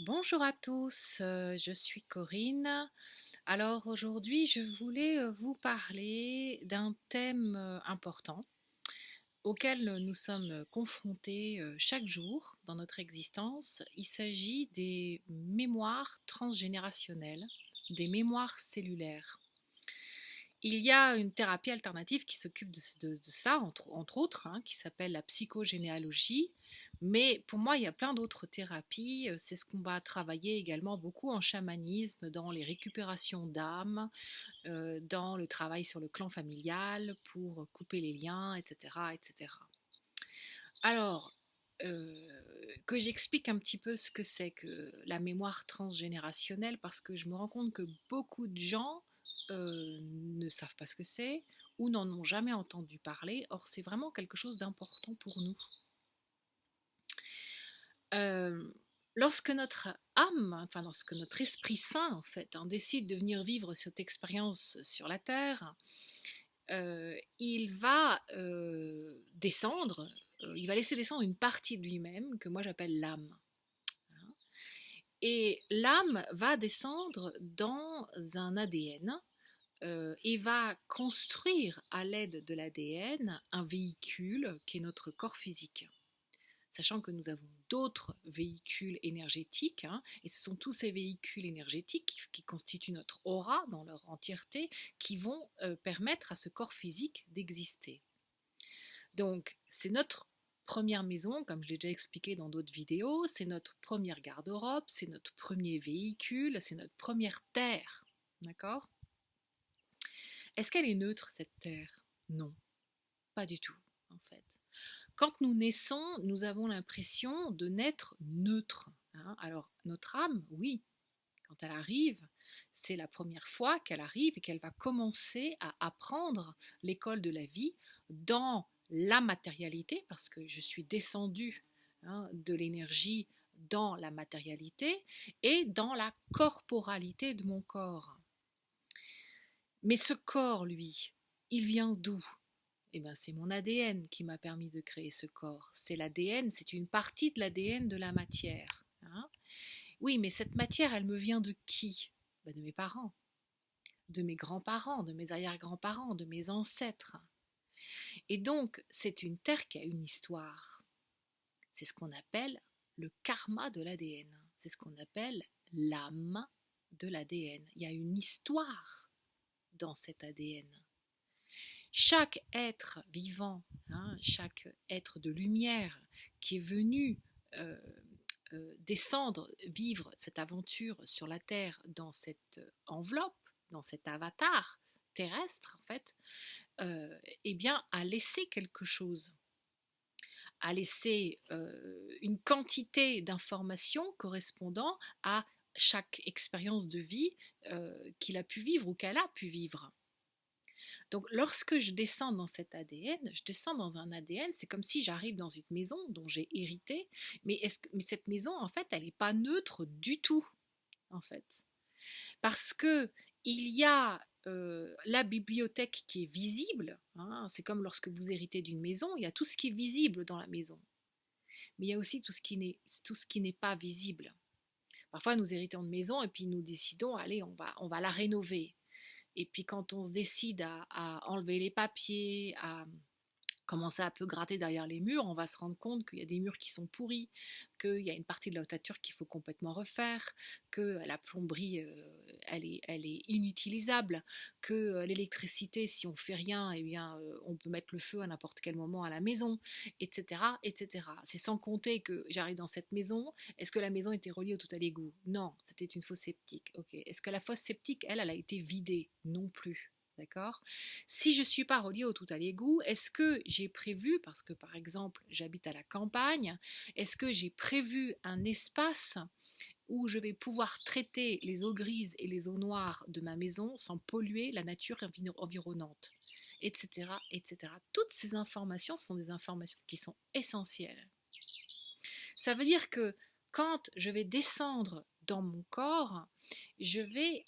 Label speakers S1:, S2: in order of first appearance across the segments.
S1: Bonjour à tous, je suis Corinne. Alors aujourd'hui, je voulais vous parler d'un thème important auquel nous sommes confrontés chaque jour dans notre existence. Il s'agit des mémoires transgénérationnelles, des mémoires cellulaires. Il y a une thérapie alternative qui s'occupe de ça, entre autres, hein, qui s'appelle la psychogénéalogie. Mais pour moi, il y a plein d'autres thérapies. C'est ce qu'on va travailler également beaucoup en chamanisme, dans les récupérations d'âme, dans le travail sur le clan familial pour couper les liens, etc. etc. Alors, que j'explique un petit peu ce que c'est que la mémoire transgénérationnelle, parce que je me rends compte que beaucoup de gens ne savent pas ce que c'est ou n'en ont jamais entendu parler. Or, c'est vraiment quelque chose d'important pour nous. Euh, Lorsque notre âme, enfin lorsque notre esprit saint en fait, hein, décide de venir vivre cette expérience sur la terre, il va descendre, il va laisser descendre une partie de lui-même que moi j'appelle l'âme. Et l'âme va descendre dans un ADN et va construire à l'aide de l'ADN un véhicule qui est notre corps physique. Sachant que nous avons d'autres véhicules énergétiques, hein, et ce sont tous ces véhicules énergétiques qui constituent notre aura dans leur entièreté, qui vont permettre à ce corps physique d'exister. Donc, c'est notre première maison, comme je l'ai déjà expliqué dans d'autres vidéos, c'est notre première garde-robe, c'est notre premier véhicule, c'est notre première terre. D'accord? Est-ce qu'elle est neutre, cette terre? Non, pas du tout, en fait. Quand nous naissons, nous avons l'impression de naître neutre, hein. Alors, notre âme, oui, quand elle arrive, c'est la première fois qu'elle arrive et qu'elle va commencer à apprendre l'école de la vie dans la matérialité, parce que je suis descendue, hein, de l'énergie dans la matérialité et dans la corporalité de mon corps. Mais ce corps, lui, il vient d'où? Eh bien, c'est mon ADN qui m'a permis de créer ce corps. C'est l'ADN, c'est une partie de l'ADN de la matière, hein. Oui, mais cette matière, elle me vient de qui? Ben, de mes parents, de mes grands-parents, de mes arrière-grands-parents, de mes ancêtres. Et donc, c'est une terre qui a une histoire. C'est ce qu'on appelle le karma de l'ADN. C'est ce qu'on appelle l'âme de l'ADN. Il y a une histoire dans cet ADN. Chaque être vivant, hein, chaque être de lumière qui est venu euh, descendre, vivre cette aventure sur la Terre dans cette enveloppe, dans cet avatar terrestre, en fait, eh bien, a laissé quelque chose, a laissé une quantité d'informations correspondant à chaque expérience de vie qu'il a pu vivre ou qu'elle a pu vivre. Donc, lorsque je descends dans cet ADN, je descends dans un ADN, c'est comme si j'arrive dans une maison dont j'ai hérité, mais cette maison, en fait, elle n'est pas neutre du tout, en fait. Parce que il y a la bibliothèque qui est visible, hein, c'est comme lorsque vous héritez d'une maison, il y a tout ce qui est visible dans la maison, mais il y a aussi tout ce qui n'est pas visible. Parfois, nous héritons de maison et puis nous décidons, allez, on va la rénover. Et puis quand on se décide à enlever les papiers, à commencer à un peu gratter derrière les murs, on va se rendre compte qu'il y a des murs qui sont pourris, qu'il y a une partie de la toiture qu'il faut complètement refaire, que la plomberie, elle est inutilisable, que l'électricité, si on fait rien, eh bien, on peut mettre le feu à n'importe quel moment à la maison, etc., etc. C'est sans compter que j'arrive dans cette maison. Est-ce que la maison était reliée au tout à l'égout? Non, c'était une fosse septique. Ok. Est-ce que la fosse septique, elle a été vidée? Non plus. D'accord? Si je ne suis pas reliée au tout à l'égout, est-ce que j'ai prévu, parce que par exemple j'habite à la campagne, est-ce que j'ai prévu un espace où je vais pouvoir traiter les eaux grises et les eaux noires de ma maison sans polluer la nature environnante, etc., etc. Toutes ces informations sont des informations qui sont essentielles. Ça veut dire que quand je vais descendre dans mon corps, je vais,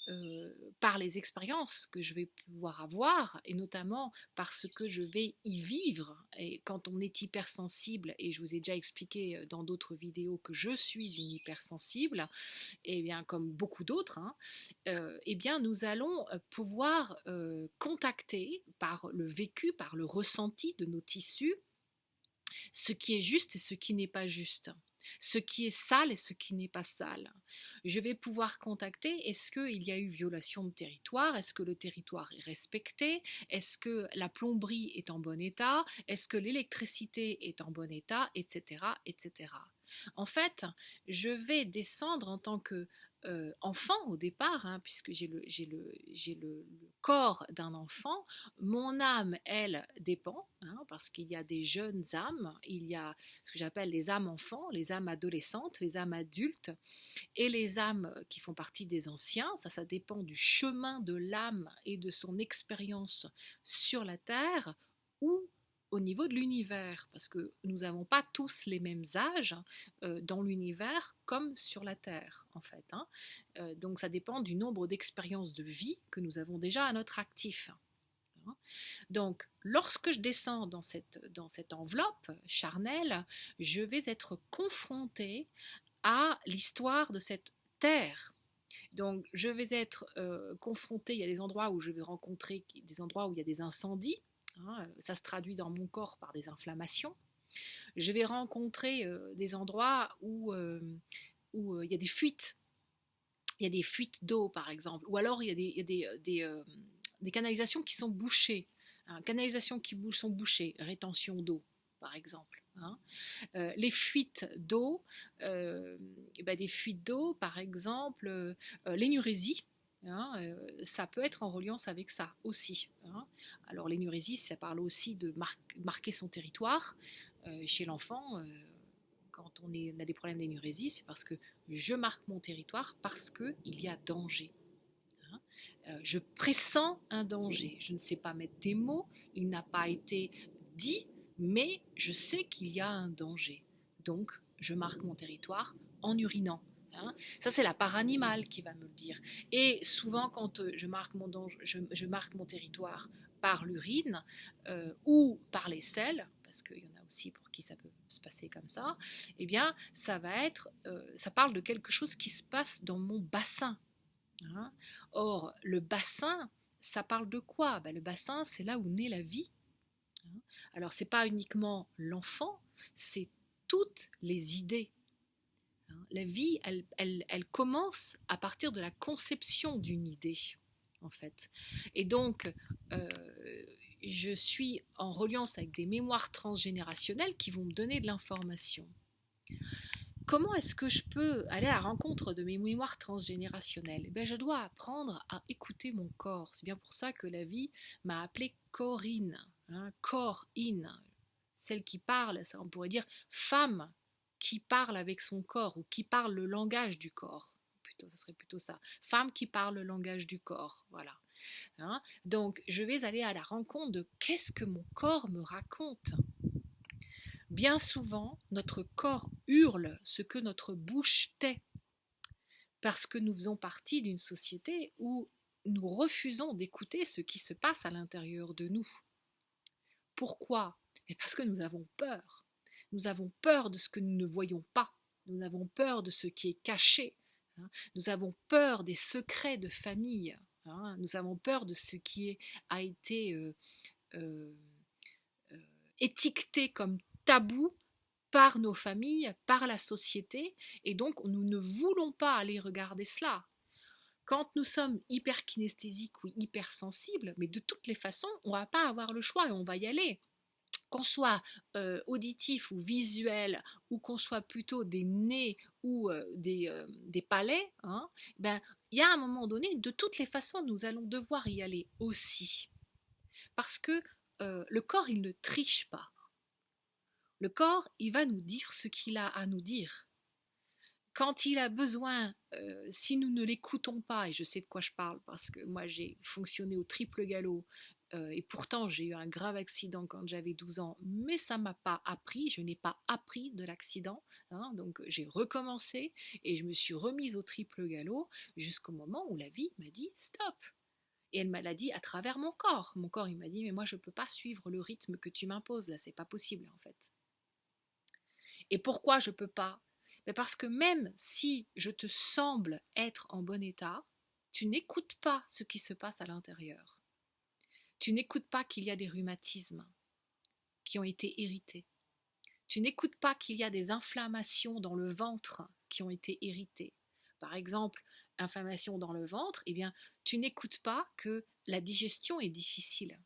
S1: par les expériences que je vais pouvoir avoir, et notamment parce que je vais y vivre, et quand on est hypersensible, et je vous ai déjà expliqué dans d'autres vidéos que je suis une hypersensible, et bien comme beaucoup d'autres, hein, eh bien nous allons pouvoir contacter par le vécu, par le ressenti de nos tissus, ce qui est juste et ce qui n'est pas juste, ce qui est sale et ce qui n'est pas sale. Je vais pouvoir contacter, est-ce qu'il y a eu violation de territoire, est-ce que le territoire est respecté, est-ce que la plomberie est en bon état, est-ce que l'électricité est en bon état, etc., etc. En fait, je vais descendre en tant que enfant au départ, hein, puisque j'ai le corps d'un enfant. Mon âme, elle, dépend, hein, parce qu'il y a des jeunes âmes, il y a ce que j'appelle les âmes enfants, les âmes adolescentes, les âmes adultes, et les âmes qui font partie des anciens. Ça dépend du chemin de l'âme et de son expérience sur la Terre ou au niveau de l'univers, parce que nous n'avons pas tous les mêmes âges dans l'univers comme sur la Terre, en fait. Hein. Donc ça dépend du nombre d'expériences de vie que nous avons déjà à notre actif. Donc, lorsque je descends dans cette enveloppe charnelle, je vais être confrontée à l'histoire de cette terre. Donc, je vais être confrontée, il y a des endroits où je vais rencontrer des endroits où il y a des incendies, hein, ça se traduit dans mon corps par des inflammations. Je vais rencontrer des endroits où il y a des fuites. Il y a des fuites d'eau, par exemple, ou alors il y a des canalisations qui sont bouchées. Hein, canalisations qui sont bouchées, rétention d'eau, par exemple. Hein. Les fuites d'eau, des fuites d'eau, par exemple, l'énurésie, hein, ça peut être en reliance avec ça aussi. Hein. Alors l'énurésie, ça parle aussi de marquer son territoire. Chez l'enfant, quand on a des problèmes d'énurésie, c'est parce que je marque mon territoire parce qu'il y a danger. Hein. Je pressens un danger. Je ne sais pas mettre des mots, il n'a pas été dit, mais je sais qu'il y a un danger. Donc, je marque mon territoire en urinant. Hein. Ça, c'est la part animale qui va me le dire. Et souvent, quand je marque mon territoire par l'urine ou par les selles, parce qu'il y en a aussi pour qui ça peut se passer comme ça, eh bien, ça parle de quelque chose qui se passe dans mon bassin. Hein. Or, le bassin, ça parle de quoi? Le bassin, c'est là où naît la vie. Hein. Alors, c'est pas uniquement l'enfant, c'est toutes les idées. Hein. La vie, elle commence à partir de la conception d'une idée, en fait. Et donc, je suis en reliance avec des mémoires transgénérationnelles qui vont me donner de l'information. Comment est-ce que je peux aller à la rencontre de mes mémoires transgénérationnelles? Je dois apprendre à écouter mon corps. C'est bien pour ça que la vie m'a appelée Corinne, hein, Cor-in, celle qui parle, ça on pourrait dire femme qui parle avec son corps ou qui parle le langage du corps. Plutôt, ça serait plutôt ça. Femme qui parle le langage du corps, voilà. Hein. Donc, je vais aller à la rencontre de qu'est-ce que mon corps me raconte. Bien souvent, notre corps hurle ce que notre bouche tait, parce que nous faisons partie d'une société où nous refusons d'écouter ce qui se passe à l'intérieur de nous. Pourquoi? Parce que nous avons peur. Nous avons peur de ce que nous ne voyons pas. Nous avons peur de ce qui est caché. Nous avons peur des secrets de famille. Nous avons peur de ce qui a été étiqueté comme tabou par nos familles, par la société, et donc nous ne voulons pas aller regarder cela. Quand nous sommes hyperkinesthésiques ou hypersensibles, mais de toutes les façons, on ne va pas avoir le choix et on va y aller. Qu'on soit auditif ou visuel, ou qu'on soit plutôt des nez ou des palais, hein, il y a un moment donné, de toutes les façons, nous allons devoir y aller aussi. Parce que le corps, il ne triche pas. Le corps, il va nous dire ce qu'il a à nous dire. Quand il a besoin, si nous ne l'écoutons pas, et je sais de quoi je parle parce que moi j'ai fonctionné au triple galop et pourtant j'ai eu un grave accident quand j'avais 12 ans, mais ça m'a pas appris, je n'ai pas appris de l'accident, hein, donc j'ai recommencé et je me suis remise au triple galop jusqu'au moment où la vie m'a dit stop. Et elle m'a l'a dit à travers mon corps. Mon corps, il m'a dit, mais moi, je ne peux pas suivre le rythme que tu m'imposes, là, c'est pas possible, en fait. Et pourquoi je ne peux pas? Mais parce que même si je te semble être en bon état, tu n'écoutes pas ce qui se passe à l'intérieur. Tu n'écoutes pas qu'il y a des rhumatismes qui ont été hérités. Tu n'écoutes pas qu'il y a des inflammations dans le ventre qui ont été héritées. Par exemple, inflammation dans le ventre, eh bien, tu n'écoutes pas que la digestion est difficile.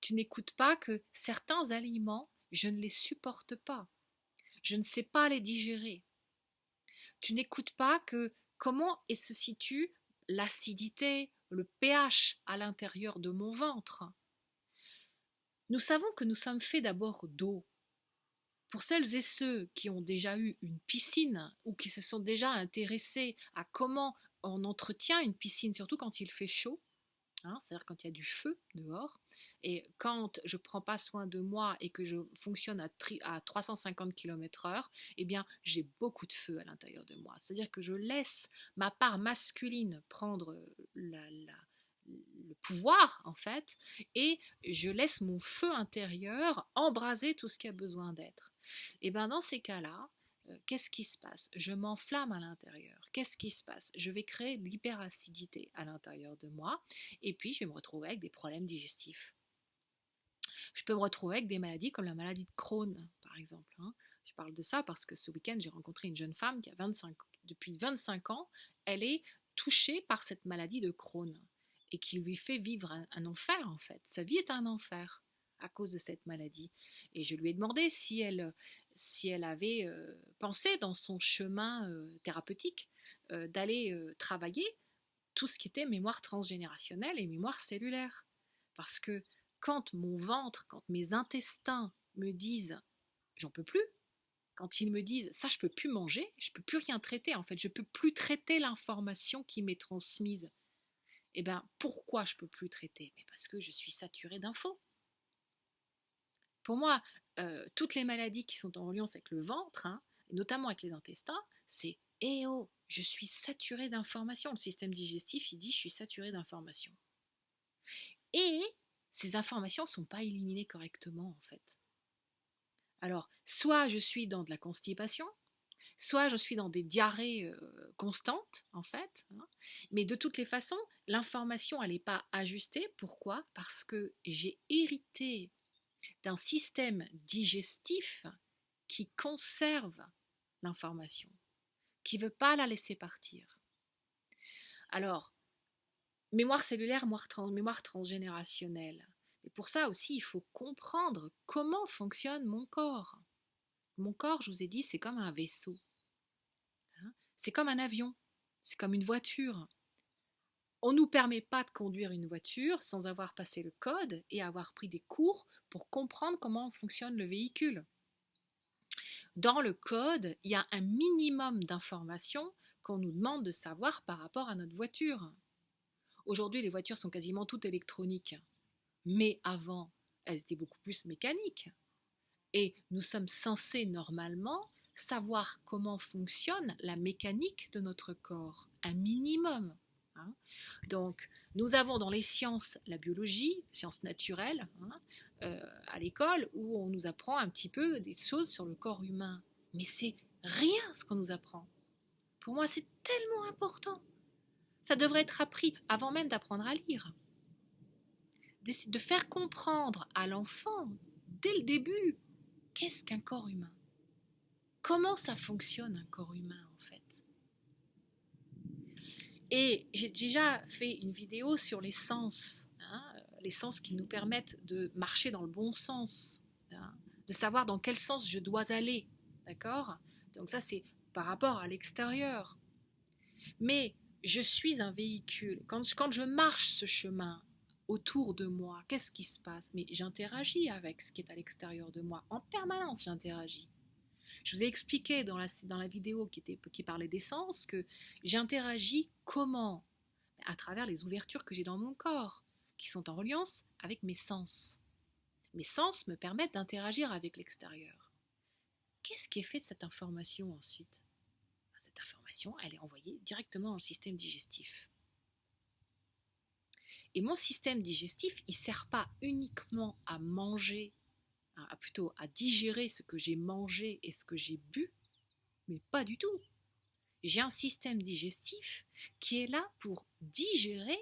S1: Tu n'écoutes pas que certains aliments, je ne les supporte pas. Je ne sais pas les digérer. Tu n'écoutes pas que comment se situe l'acidité, le pH à l'intérieur de mon ventre. Nous savons que nous sommes faits d'abord d'eau. Pour celles et ceux qui ont déjà eu une piscine ou qui se sont déjà intéressés à comment on entretient une piscine, surtout quand il fait chaud, hein, c'est-à-dire quand il y a du feu dehors, et quand je ne prends pas soin de moi et que je fonctionne à 350 km/h, eh bien j'ai beaucoup de feu à l'intérieur de moi. C'est-à-dire que je laisse ma part masculine prendre le pouvoir, en fait, et je laisse mon feu intérieur embraser tout ce qui a besoin d'être. Et bien dans ces cas-là, qu'est-ce qui se passe? Je m'enflamme à l'intérieur. Qu'est-ce qui se passe? Je vais créer de l'hyperacidité à l'intérieur de moi et puis je vais me retrouver avec des problèmes digestifs. Je peux me retrouver avec des maladies comme la maladie de Crohn, par exemple. Hein. Je parle de ça parce que ce week-end, j'ai rencontré une jeune femme qui a depuis 25 ans, elle est touchée par cette maladie de Crohn et qui lui fait vivre un enfer, en fait. Sa vie est un enfer à cause de cette maladie. Et je lui ai demandé si elle avait pensé dans son chemin thérapeutique d'aller travailler tout ce qui était mémoire transgénérationnelle et mémoire cellulaire. Parce que quand mon ventre, quand mes intestins me disent j'en peux plus, quand ils me disent ça je peux plus manger, je peux plus rien traiter en fait, je peux plus traiter l'information qui m'est transmise. Eh bien pourquoi je peux plus traiter? Mais parce que je suis saturée d'infos. Pour moi, toutes les maladies qui sont en lien avec le ventre, hein, notamment avec les intestins, c'est eh oh, je suis saturée d'informations. Le système digestif, il dit je suis saturée d'informations. Et ces informations ne sont pas éliminées correctement en fait. Alors, soit je suis dans de la constipation, soit je suis dans des diarrhées constantes en fait, hein, mais de toutes les façons, l'information elle n'est pas ajustée. Pourquoi? Parce que j'ai hérité d'un système digestif qui conserve l'information, qui ne veut pas la laisser partir. Alors, mémoire cellulaire, mémoire transgénérationnelle. Et pour ça aussi, il faut comprendre comment fonctionne mon corps. Mon corps, je vous ai dit, c'est comme un vaisseau. Hein, c'est comme un avion, c'est comme une voiture. On ne nous permet pas de conduire une voiture sans avoir passé le code et avoir pris des cours pour comprendre comment fonctionne le véhicule. Dans le code, il y a un minimum d'informations qu'on nous demande de savoir par rapport à notre voiture. Aujourd'hui, les voitures sont quasiment toutes électroniques, mais avant, elles étaient beaucoup plus mécaniques. Et nous sommes censés normalement savoir comment fonctionne la mécanique de notre corps, un minimum. Hein. Donc, nous avons dans les sciences, la biologie, sciences naturelles, hein, à l'école, où on nous apprend un petit peu des choses sur le corps humain. Mais c'est rien ce qu'on nous apprend. Pour moi, c'est tellement important. Ça devrait être appris avant même d'apprendre à lire. De faire comprendre à l'enfant, dès le début, qu'est-ce qu'un corps humain? Comment ça fonctionne un corps humain en fait? Et j'ai déjà fait une vidéo sur les sens, hein, les sens qui nous permettent de marcher dans le bon sens, hein, de savoir dans quel sens je dois aller, d'accord? Donc ça c'est par rapport à l'extérieur. Mais je suis un véhicule. Quand je marche ce chemin autour de moi, qu'est-ce qui se passe? Mais j'interagis avec ce qui est à l'extérieur de moi. En permanence, j'interagis. Je vous ai expliqué dans la vidéo qui parlait des sens que j'interagis comment? À travers les ouvertures que j'ai dans mon corps. qui sont en reliance avec mes sens. Mes sens me permettent d'interagir avec l'extérieur. Qu'est-ce qui est fait de cette information ensuite? Cette information, elle est envoyée directement dans le système digestif. Et mon système digestif, il ne sert pas uniquement à manger, plutôt à digérer ce que j'ai mangé et ce que j'ai bu, mais pas du tout. J'ai un système digestif qui est là pour digérer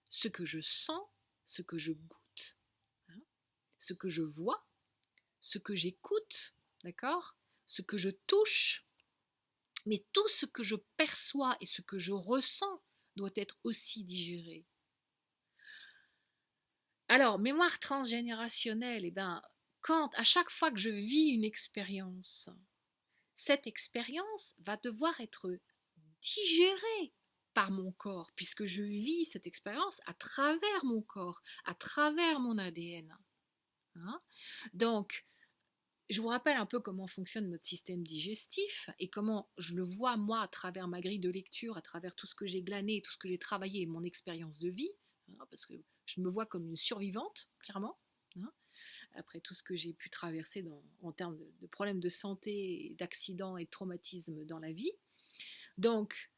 S1: ce que je sens, ce que je goûte, ce que je vois, ce que j'écoute, d'accord, ce que je touche. Mais tout ce que je perçois et ce que je ressens doit être aussi digéré. Alors, mémoire transgénérationnelle, à chaque fois que je vis une expérience, cette expérience va devoir être digérée par mon corps, puisque je vis cette expérience à travers mon corps, à travers mon ADN. Donc, je vous rappelle un peu comment fonctionne notre système digestif et comment je le vois moi à travers ma grille de lecture, à travers tout ce que j'ai glané, tout ce que j'ai travaillé et mon expérience de vie, parce que je me vois comme une survivante, clairement, après tout ce que j'ai pu traverser en termes de problèmes de santé, d'accidents et de traumatismes dans la vie. Donc,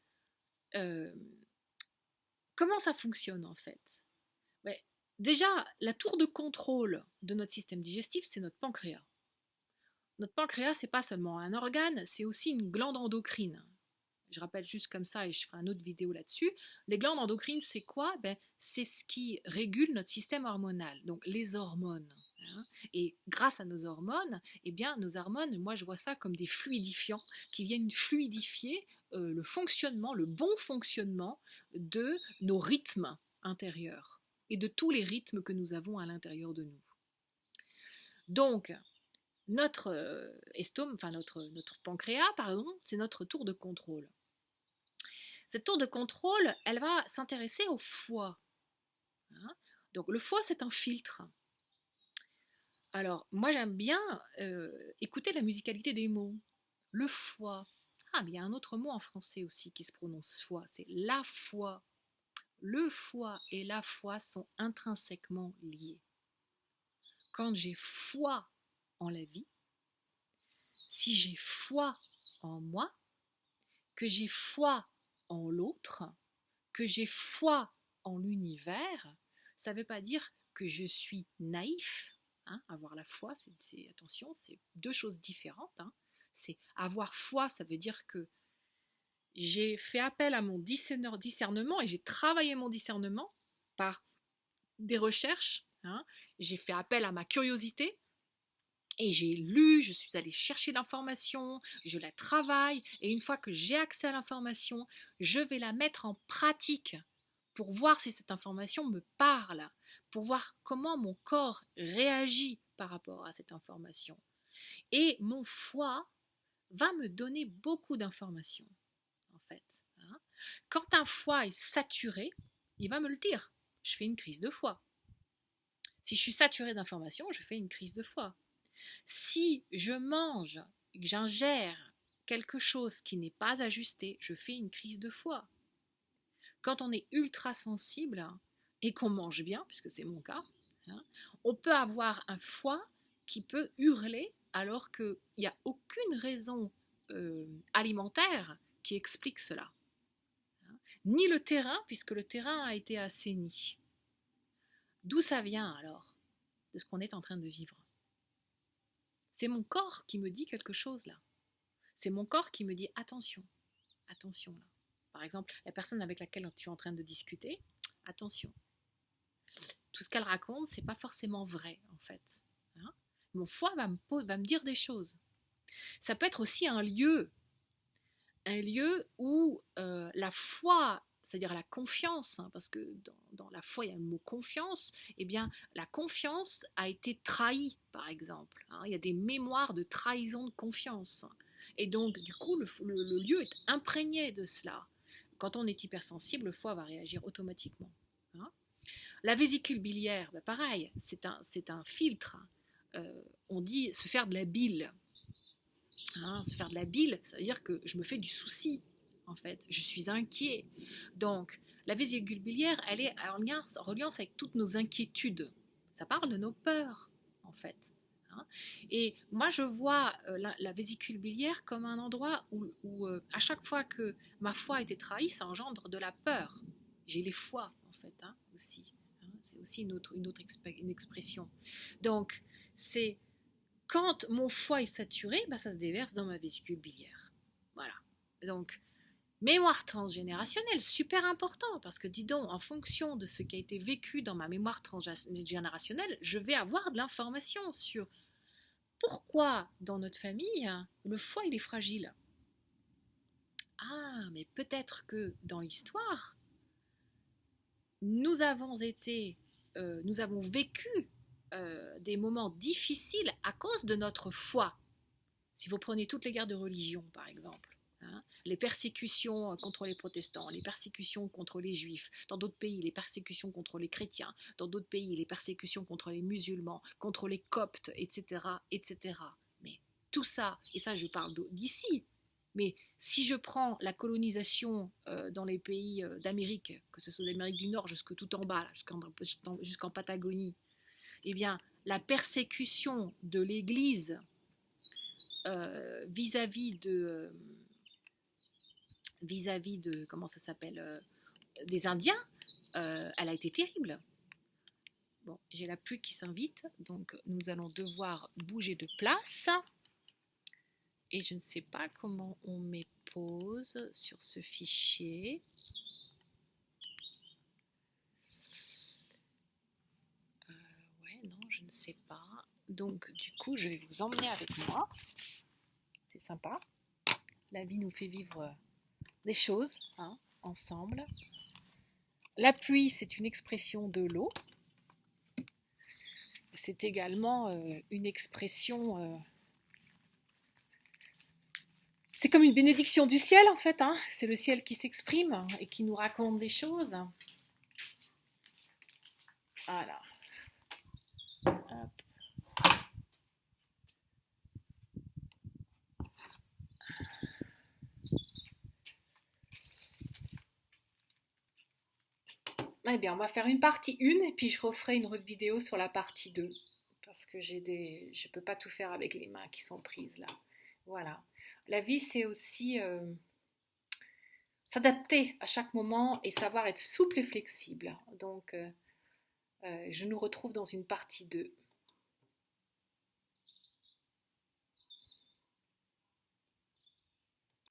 S1: comment ça fonctionne en fait? Déjà, la tour de contrôle de notre système digestif, c'est notre pancréas. Notre pancréas, c'est pas seulement un organe, c'est aussi une glande endocrine. Je rappelle juste comme ça et je ferai une autre vidéo là-dessus. Les glandes endocrines, c'est quoi? C'est ce qui régule notre système hormonal, donc les hormones. Et grâce à nos hormones, nos hormones, moi je vois ça comme des fluidifiants qui viennent fluidifier le fonctionnement, le bon fonctionnement de nos rythmes intérieurs et de tous les rythmes que nous avons à l'intérieur de nous. Donc, notre notre pancréas, c'est notre tour de contrôle. Cette tour de contrôle, elle va s'intéresser au foie. Donc le foie, c'est un filtre. Alors, moi j'aime bien écouter la musicalité des mots. Le foie. Mais il y a un autre mot en français aussi qui se prononce foie, c'est la foi. Le foie et la foi sont intrinsèquement liés. Quand j'ai foi en la vie, si j'ai foi en moi, que j'ai foi en l'autre, que j'ai foi en l'univers, ça ne veut pas dire que je suis naïf. Avoir la foi, attention, c'est deux choses différentes. C'est avoir foi, ça veut dire que j'ai fait appel à mon discernement et j'ai travaillé mon discernement par des recherches. J'ai fait appel à ma curiosité et j'ai lu, je suis allée chercher l'information, je la travaille et une fois que j'ai accès à l'information, je vais la mettre en pratique pour voir si cette information me parle, pour voir comment mon corps réagit par rapport à cette information. Et mon foie va me donner beaucoup d'informations, en fait. Quand un foie est saturé, il va me le dire. Je fais une crise de foie. Si je suis saturé d'informations, je fais une crise de foie. Si je mange, que j'ingère quelque chose qui n'est pas ajusté, je fais une crise de foie. Quand on est ultra sensible et qu'on mange bien, puisque c'est mon cas, on peut avoir un foie qui peut hurler alors qu'il n'y a aucune raison alimentaire qui explique cela. Ni le terrain, puisque le terrain a été assaini. D'où ça vient alors? De ce qu'on est en train de vivre. C'est mon corps qui me dit quelque chose là. C'est mon corps qui me dit attention, attention là. Par exemple, la personne avec laquelle tu es en train de discuter, attention. Tout ce qu'elle raconte, c'est pas forcément vrai en fait. Mon foie va me dire des choses. Ça peut être aussi un lieu où la foi, c'est-à-dire la confiance, parce que dans la foi il y a le mot confiance, la confiance a été trahie par exemple. Il y a des mémoires de trahison de confiance. Et donc du coup le lieu est imprégné de cela. Quand on est hypersensible, le foie va réagir automatiquement. La vésicule biliaire, pareil, c'est un filtre. On dit se faire de la bile. Se faire de la bile, ça veut dire que je me fais du souci. en fait. Je suis inquiet. Donc, la vésicule biliaire, elle est en reliance avec toutes nos inquiétudes. Ça parle de nos peurs, en fait. Hein. Et moi, je vois la vésicule biliaire comme un endroit où à chaque fois que ma foi a été trahie, ça engendre de la peur. J'ai les foies, en fait, hein, aussi. Hein. C'est aussi une expression. Donc, c'est quand mon foie est saturé, bah, ça se déverse dans ma vésicule biliaire. Voilà. Donc, mémoire transgénérationnelle, super important, parce que dis donc, en fonction de ce qui a été vécu dans ma mémoire transgénérationnelle, je vais avoir de l'information sur pourquoi dans notre famille, le foie il est fragile. Ah, mais peut-être que dans l'histoire, nous avons vécu des moments difficiles à cause de notre foi. Si vous prenez toutes les guerres de religion, par exemple, hein, les persécutions contre les protestants, les persécutions contre les juifs, dans d'autres pays, les persécutions contre les chrétiens, dans d'autres pays, les persécutions contre les musulmans, contre les coptes, etc., etc. Mais tout ça, et ça je parle d'ici, mais si je prends la colonisation dans les pays d'Amérique, que ce soit d'Amérique du Nord jusque tout en bas, jusqu'en Patagonie, eh bien, la persécution de l'Église vis-à-vis de comment ça s'appelle des Indiens, elle a été terrible. Bon, j'ai la pluie qui s'invite, donc nous allons devoir bouger de place. Et je ne sais pas comment on met pause sur ce fichier. Ouais, non, je ne sais pas. Donc, du coup, je vais vous emmener avec moi. C'est sympa. La vie nous fait vivre des choses, hein, ensemble. La pluie, c'est une expression de l'eau. C'est également une expression... c'est comme une bénédiction du ciel, en fait. Hein. C'est le ciel qui s'exprime et qui nous raconte des choses. Voilà. Hop. Eh bien, on va faire une partie 1 et puis je referai une vidéo sur la partie 2 parce que je ne peux pas tout faire avec les mains qui sont prises là. Voilà. La vie, c'est aussi s'adapter à chaque moment et savoir être souple et flexible. Donc, je nous retrouve dans une partie 2.